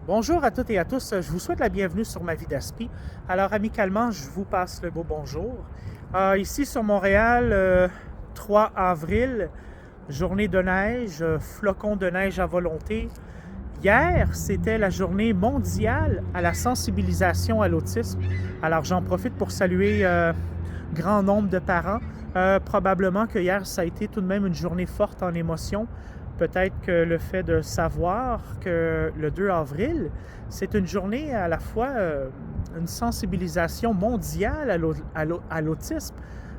Bonjour à toutes et à tous, je vous souhaite la bienvenue sur ma vie d'aspi. Alors amicalement, je vous passe le beau bonjour. Ici sur Montréal, 3 avril, journée de neige, flocons de neige à volonté. Hier, c'était la journée mondiale à la sensibilisation à l'autisme. Alors j'en profite pour saluer grand nombre de parents. Probablement que hier, ça a été tout de même une journée forte en émotions. Peut-être que le fait de savoir que le 2 avril, c'est une journée à la fois une sensibilisation mondiale à l'autisme.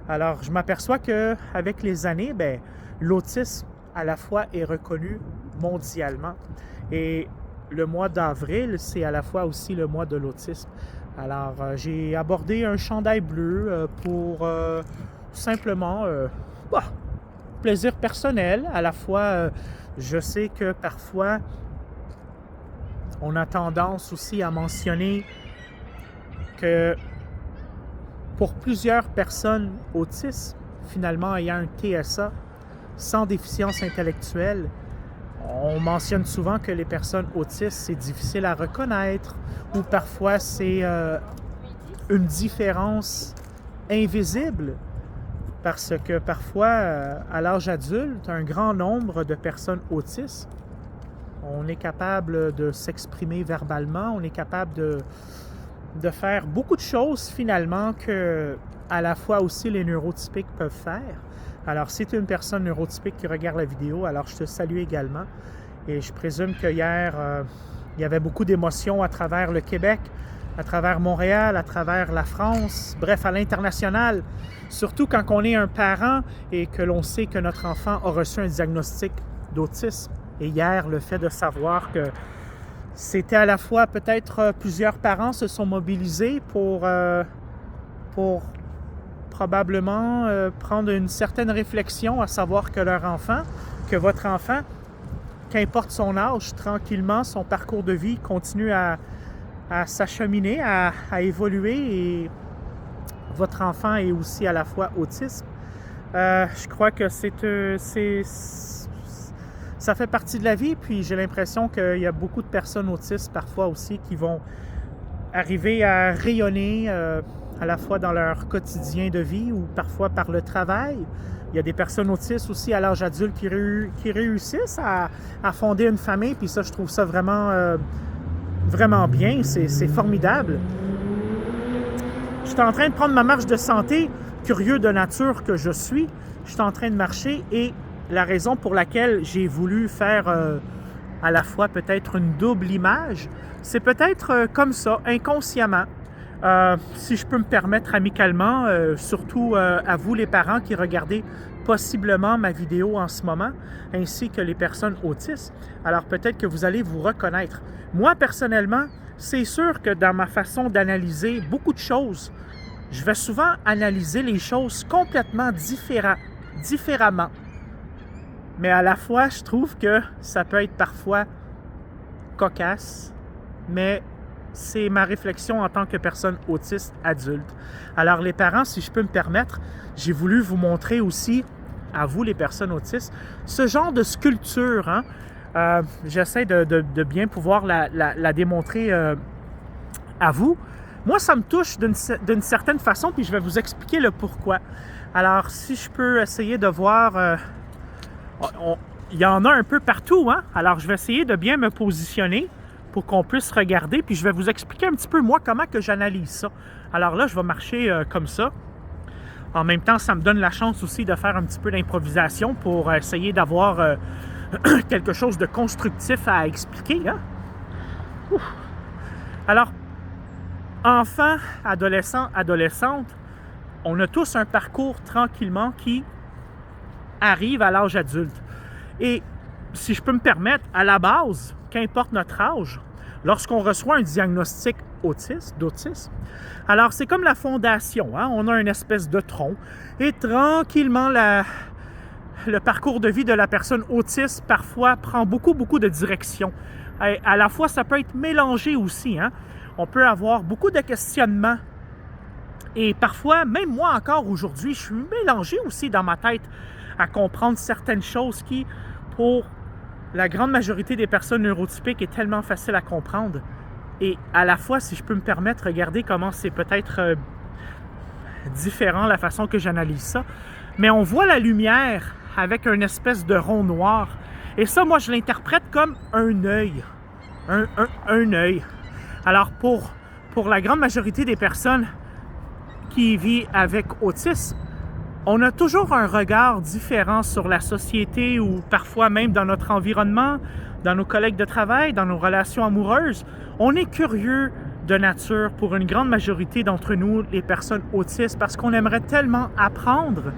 Alors, je m'aperçois qu'avec les années, l'autisme à la fois est reconnu mondialement. Et le mois d'avril, c'est à la fois aussi le mois de l'autisme. Alors, j'ai abordé un chandail bleu pour simplement plaisir personnel. À la fois, je sais que parfois, on a tendance aussi à mentionner que pour plusieurs personnes autistes, finalement ayant un TSA, sans déficience intellectuelle, on mentionne souvent que les personnes autistes, c'est difficile à reconnaître ou parfois c'est une différence invisible. Parce que parfois, à l'âge adulte, un grand nombre de personnes autistes, on est capable de s'exprimer verbalement, on est capable de faire beaucoup de choses finalement que à la fois aussi les neurotypiques peuvent faire. Alors, si tu es une personne neurotypique qui regarde la vidéo, alors je te salue également. Et je présume que hier, il y avait beaucoup d'émotions à travers le Québec, à travers Montréal, à travers la France, bref, à l'international. Surtout quand on est un parent et que l'on sait que notre enfant a reçu un diagnostic d'autisme. Et hier, le fait de savoir que c'était à la fois peut-être plusieurs parents se sont mobilisés pour probablement prendre une certaine réflexion à savoir que leur enfant, que votre enfant, qu'importe son âge, tranquillement, son parcours de vie continue à s'acheminer, à évoluer et votre enfant est aussi à la fois autiste. Je crois que ça fait partie de la vie, puis j'ai l'impression qu'il y a beaucoup de personnes autistes parfois aussi qui vont arriver à rayonner à la fois dans leur quotidien de vie ou parfois par le travail. Il y a des personnes autistes aussi à l'âge adulte qui réussissent à fonder une famille, puis ça, je trouve ça vraiment bien, c'est formidable. Je suis en train de prendre ma marche de santé, curieux de nature que je suis. Je suis en train de marcher et la raison pour laquelle j'ai voulu faire à la fois peut-être une double image, c'est peut-être comme ça, inconsciemment. Si je peux me permettre amicalement, surtout à vous les parents qui regardez possiblement ma vidéo en ce moment, ainsi que les personnes autistes, alors peut-être que vous allez vous reconnaître. Moi, personnellement, c'est sûr que dans ma façon d'analyser beaucoup de choses, je vais souvent analyser les choses complètement différemment. Mais à la fois, je trouve que ça peut être parfois cocasse, mais c'est ma réflexion en tant que personne autiste adulte. Alors les parents, si je peux me permettre, j'ai voulu vous montrer aussi, à vous les personnes autistes, ce genre de sculpture. J'essaie de bien pouvoir la démontrer à vous. Moi, ça me touche d'une certaine façon, puis je vais vous expliquer le pourquoi. Alors, si je peux essayer de voir... il y en a un peu partout, hein? Alors, je vais essayer de bien me positionner pour qu'on puisse regarder, puis je vais vous expliquer un petit peu, moi, comment que j'analyse ça. Alors là, je vais marcher comme ça. En même temps, ça me donne la chance aussi de faire un petit peu d'improvisation pour essayer d'avoir quelque chose de constructif à expliquer. Hein? Alors, enfants, adolescents, adolescentes, on a tous un parcours tranquillement qui arrive à l'âge adulte. Et si je peux me permettre, à la base, qu'importe notre âge, lorsqu'on reçoit un diagnostic d'autisme, alors c'est comme la fondation, hein? On a une espèce de tronc et tranquillement le parcours de vie de la personne autiste parfois prend beaucoup de directions. Et à la fois, ça peut être mélangé aussi, hein? On peut avoir beaucoup de questionnements et parfois, même moi encore aujourd'hui, je suis mélangé aussi dans ma tête à comprendre certaines choses qui, pour la grande majorité des personnes neurotypiques est tellement facile à comprendre. Et à la fois, si je peux me permettre, regardez comment c'est peut-être différent la façon que j'analyse ça. Mais on voit la lumière avec une espèce de rond noir. Et ça, moi, je l'interprète comme un œil. Un œil. Alors, pour la grande majorité des personnes qui vivent avec autisme, on a toujours un regard différent sur la société ou parfois même dans notre environnement, dans nos collègues de travail, dans nos relations amoureuses. On est curieux de nature pour une grande majorité d'entre nous, les personnes autistes, parce qu'on aimerait tellement apprendre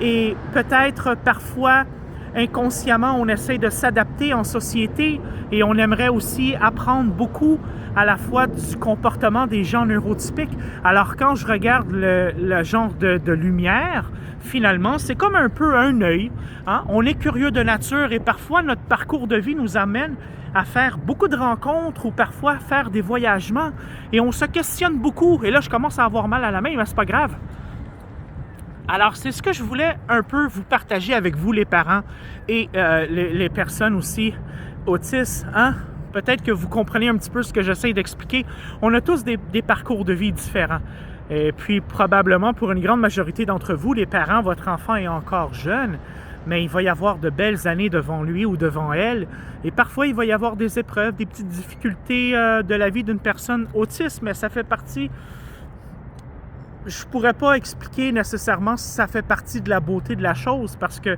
et peut-être parfois inconsciemment on essaie de s'adapter en société et on aimerait aussi apprendre beaucoup à la fois du comportement des gens neurotypiques. Alors quand je regarde le genre de lumière, finalement, c'est comme un peu un œil. Hein? On est curieux de nature et parfois notre parcours de vie nous amène à faire beaucoup de rencontres ou parfois faire des voyagements et on se questionne beaucoup. Et là, je commence à avoir mal à la main, mais c'est pas grave. Alors, c'est ce que je voulais un peu vous partager avec vous, les parents et les personnes aussi autistes. Hein? Peut-être que vous comprenez un petit peu ce que j'essaie d'expliquer. On a tous des parcours de vie différents. Et puis, probablement, pour une grande majorité d'entre vous, les parents, votre enfant est encore jeune, mais il va y avoir de belles années devant lui ou devant elle. Et parfois, il va y avoir des épreuves, des petites difficultés de la vie d'une personne autiste, mais ça fait partie... Je ne pourrais pas expliquer nécessairement si ça fait partie de la beauté de la chose, parce que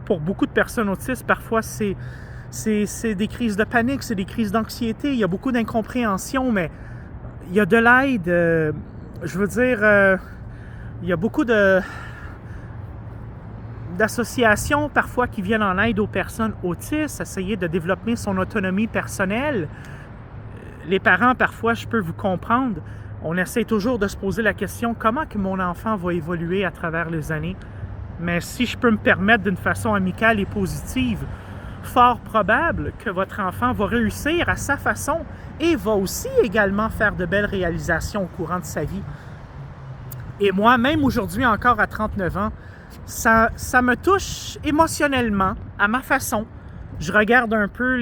pour beaucoup de personnes autistes, parfois, c'est des crises de panique, c'est des crises d'anxiété, il y a beaucoup d'incompréhension, mais il y a de l'aide... je veux dire, il y a beaucoup d'associations parfois qui viennent en aide aux personnes autistes, essayer de développer son autonomie personnelle. Les parents, parfois, je peux vous comprendre, on essaie toujours de se poser la question, comment que mon enfant va évoluer à travers les années? Mais si je peux me permettre d'une façon amicale et positive, fort probable que votre enfant va réussir à sa façon et va aussi également faire de belles réalisations au courant de sa vie. Et moi, même aujourd'hui, encore à 39 ans, ça me touche émotionnellement, à ma façon. Je regarde un peu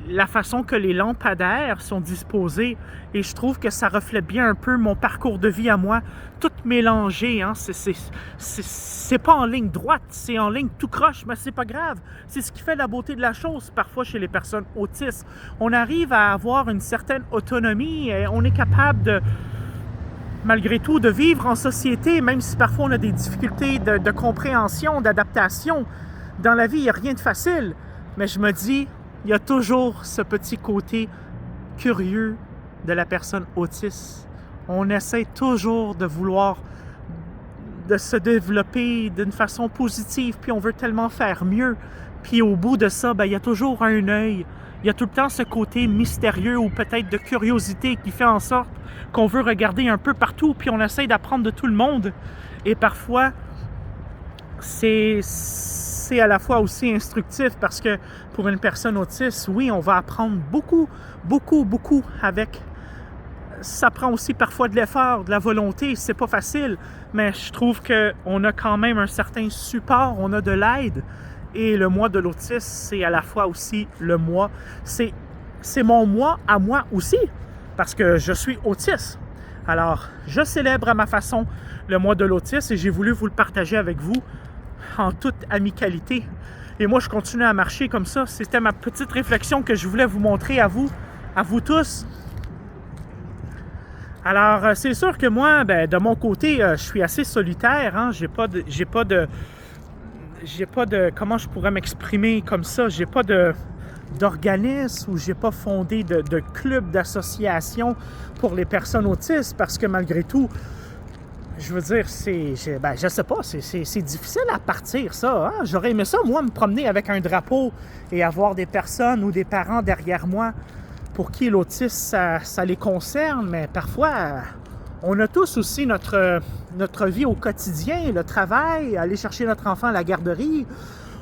la façon que les lampadaires sont disposés et je trouve que ça reflète bien un peu mon parcours de vie à moi, tout mélangé. Hein? C'est pas en ligne droite, c'est en ligne tout croche, mais c'est pas grave. C'est ce qui fait la beauté de la chose parfois chez les personnes autistes. On arrive à avoir une certaine autonomie et on est capable de, malgré tout, de vivre en société, même si parfois on a des difficultés de compréhension, d'adaptation. Dans la vie, il n'y a rien de facile, mais je me dis, il y a toujours ce petit côté curieux de la personne autiste. On essaie toujours de vouloir de se développer d'une façon positive, puis on veut tellement faire mieux. Puis au bout de ça, il y a toujours un œil. Il y a tout le temps ce côté mystérieux ou peut-être de curiosité qui fait en sorte qu'on veut regarder un peu partout, puis on essaie d'apprendre de tout le monde. Et parfois, c'est à la fois aussi instructif parce que pour une personne autiste, oui, on va apprendre beaucoup avec... Ça prend aussi parfois de l'effort, de la volonté, c'est pas facile, mais je trouve qu'on a quand même un certain support, on a de l'aide. Et le mois de l'autisme, c'est à la fois aussi le mois, c'est mon mois à moi aussi, parce que je suis autiste. Alors, je célèbre à ma façon le mois de l'autisme et j'ai voulu vous le partager avec vous en toute amicalité. Et moi, je continue à marcher comme ça. C'était ma petite réflexion que je voulais vous montrer à vous tous. Alors, c'est sûr que moi, de mon côté, je suis assez solitaire. Hein? J'ai pas de... Comment je pourrais m'exprimer comme ça? J'ai pas d'organisme ou j'ai pas fondé de club d'association pour les personnes autistes parce que malgré tout, je veux dire, je sais pas, c'est difficile à partir, ça. Hein? J'aurais aimé ça, moi, me promener avec un drapeau et avoir des personnes ou des parents derrière moi pour qui l'autisme, ça les concerne. Mais parfois, on a tous aussi notre vie au quotidien, le travail, aller chercher notre enfant à la garderie.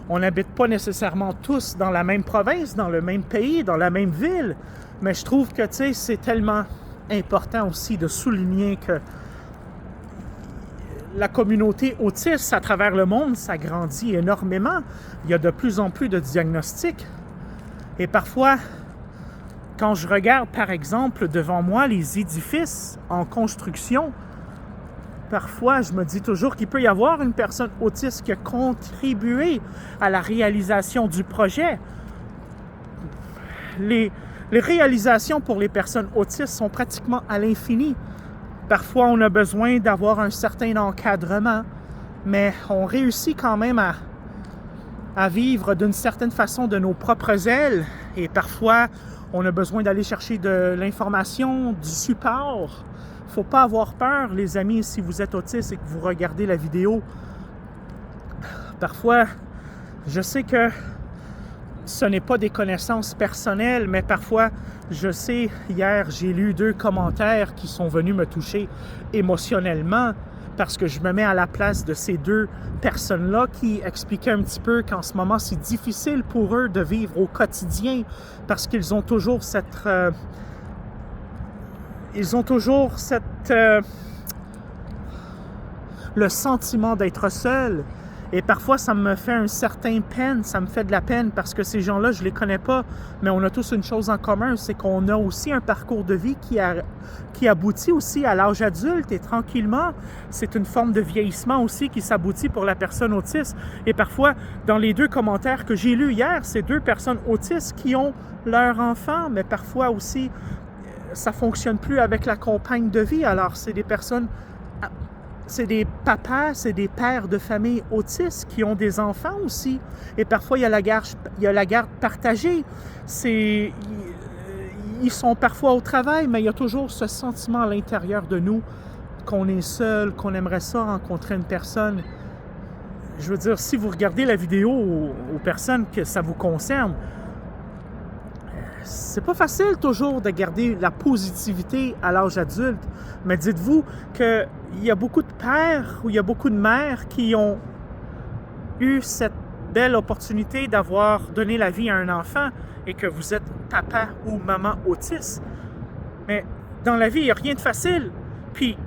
On n'habite pas nécessairement tous dans la même province, dans le même pays, dans la même ville. Mais je trouve que, tu sais, c'est tellement important aussi de souligner que la communauté autiste à travers le monde, ça grandit énormément. Il y a de plus en plus de diagnostics. Et parfois, quand je regarde, par exemple, devant moi, les édifices en construction, parfois, je me dis toujours qu'il peut y avoir une personne autiste qui a contribué à la réalisation du projet. Les réalisations pour les personnes autistes sont pratiquement à l'infini. Parfois, on a besoin d'avoir un certain encadrement, mais on réussit quand même à vivre d'une certaine façon de nos propres ailes. Et parfois, on a besoin d'aller chercher de l'information, du support. Il ne faut pas avoir peur, les amis, si vous êtes autiste et que vous regardez la vidéo. Parfois, je sais que ce n'est pas des connaissances personnelles, mais parfois, je sais, hier, j'ai lu 2 commentaires qui sont venus me toucher émotionnellement parce que je me mets à la place de ces 2 personnes-là qui expliquaient un petit peu qu'en ce moment, c'est difficile pour eux de vivre au quotidien parce qu'ils ont toujours le sentiment d'être seuls. Et parfois, ça me fait un certain peine, ça me fait de la peine parce que ces gens-là, je ne les connais pas, mais on a tous une chose en commun, c'est qu'on a aussi un parcours de vie qui aboutit aussi à l'âge adulte et tranquillement, c'est une forme de vieillissement aussi qui s'aboutit pour la personne autiste. Et parfois, dans les 2 commentaires que j'ai lus hier, c'est 2 personnes autistes qui ont leur enfant, mais parfois aussi, ça ne fonctionne plus avec la compagne de vie. Alors, c'est des personnes... C'est des papas, c'est des pères de famille autistes qui ont des enfants aussi. Et parfois, il y a la garde partagée. Ils sont parfois au travail, mais il y a toujours ce sentiment à l'intérieur de nous qu'on est seul, qu'on aimerait ça rencontrer une personne. Je veux dire, si vous regardez la vidéo aux personnes que ça vous concerne, c'est pas facile toujours de garder la positivité à l'âge adulte, mais dites-vous qu'il y a beaucoup de pères ou il y a beaucoup de mères qui ont eu cette belle opportunité d'avoir donné la vie à un enfant et que vous êtes papa ou maman autiste. Mais dans la vie, il n'y a rien de facile. Puis,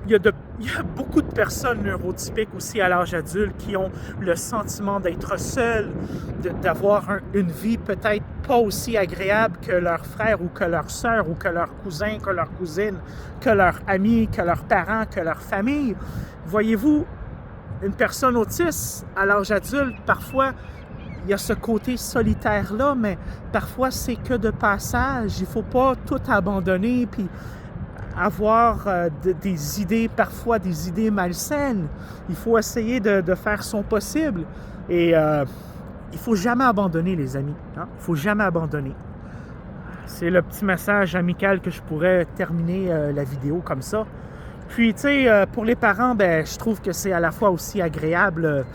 il y a beaucoup de personnes neurotypiques aussi à l'âge adulte qui ont le sentiment d'être seuls, d'avoir une vie peut-être pas aussi agréable que leur frère ou que leur sœur ou que leur cousin, que leur cousine, que leurs amis, que leurs parents, que leur famille. Voyez-vous, une personne autiste à l'âge adulte, parfois, il y a ce côté solitaire-là, mais parfois, c'est que de passage. Il ne faut pas tout abandonner, puis avoir des idées, parfois des idées malsaines. Il faut essayer de faire son possible. Et il ne faut jamais abandonner, les amis. Hein? Il ne faut jamais abandonner. C'est le petit message amical que je pourrais terminer la vidéo comme ça. Puis, tu sais, pour les parents, je trouve que c'est à la fois aussi agréable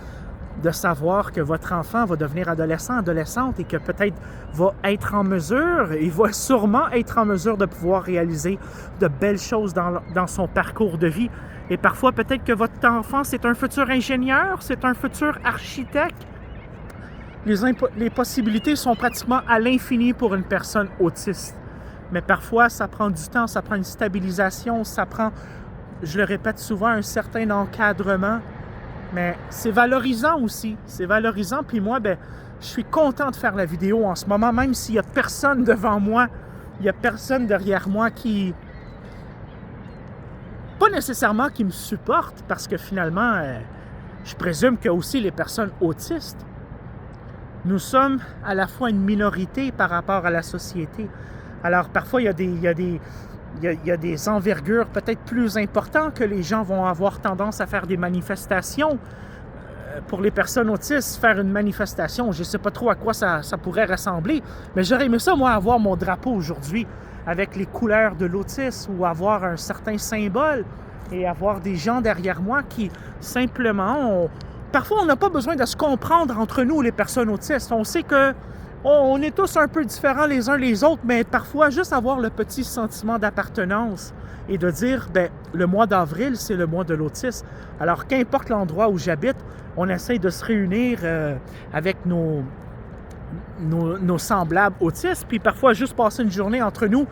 de savoir que votre enfant va devenir adolescent, adolescente et que peut-être va être en mesure, il va sûrement être en mesure de pouvoir réaliser de belles choses dans son parcours de vie. Et parfois, peut-être que votre enfant, c'est un futur ingénieur, c'est un futur architecte. Les possibilités sont pratiquement à l'infini pour une personne autiste. Mais parfois, ça prend du temps, ça prend une stabilisation, ça prend, je le répète souvent, un certain encadrement. Mais c'est valorisant aussi. C'est valorisant. Puis moi, je suis content de faire la vidéo en ce moment, même s'il n'y a personne devant moi, il n'y a personne derrière moi qui... Pas nécessairement qui me supporte, parce que finalement, je présume que aussi les personnes autistes, nous sommes à la fois une minorité par rapport à la société. Alors parfois, il y a des envergures peut-être plus importantes que les gens vont avoir tendance à faire des manifestations. Pour les personnes autistes, faire une manifestation, je ne sais pas trop à quoi ça pourrait ressembler, mais j'aurais aimé ça, moi, avoir mon drapeau aujourd'hui avec les couleurs de l'autisme ou avoir un certain symbole et avoir des gens derrière moi qui, simplement, parfois, on n'a pas besoin de se comprendre entre nous, les personnes autistes. On sait que on est tous un peu différents les uns les autres, mais parfois, juste avoir le petit sentiment d'appartenance et de dire, le mois d'avril, c'est le mois de l'autisme. Alors, qu'importe l'endroit où j'habite, on essaye de se réunir avec nos semblables autistes, puis parfois juste passer une journée entre nous,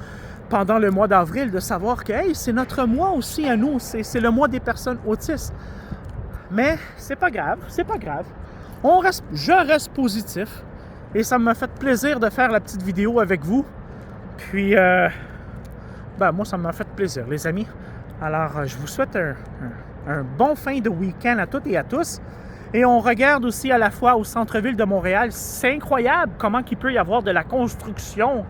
pendant le mois d'avril, de savoir que hey, c'est notre mois aussi à nous, c'est le mois des personnes autistes. Mais c'est pas grave, c'est pas grave. Je reste positif et ça m'a fait plaisir de faire la petite vidéo avec vous. Puis, moi, ça m'a fait plaisir, les amis. Alors, je vous souhaite un bon fin de week-end à toutes et à tous. Et on regarde aussi à la fois au centre-ville de Montréal. C'est incroyable comment il peut y avoir de la construction.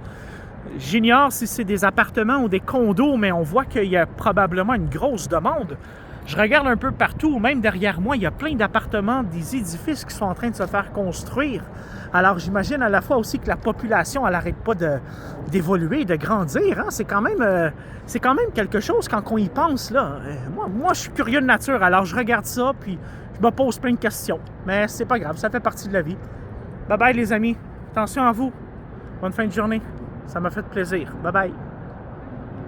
J'ignore si c'est des appartements ou des condos, mais on voit qu'il y a probablement une grosse demande. Je regarde un peu partout, même derrière moi, il y a plein d'appartements, des édifices qui sont en train de se faire construire. Alors j'imagine à la fois aussi que la population, elle n'arrête pas d'évoluer, de grandir. Hein? C'est quand même quelque chose quand on y pense. Là. Moi, je suis curieux de nature, alors je regarde ça, puis je me pose plein de questions. Mais c'est pas grave, ça fait partie de la vie. Bye bye les amis, attention à vous. Bonne fin de journée, ça m'a fait plaisir. Bye bye.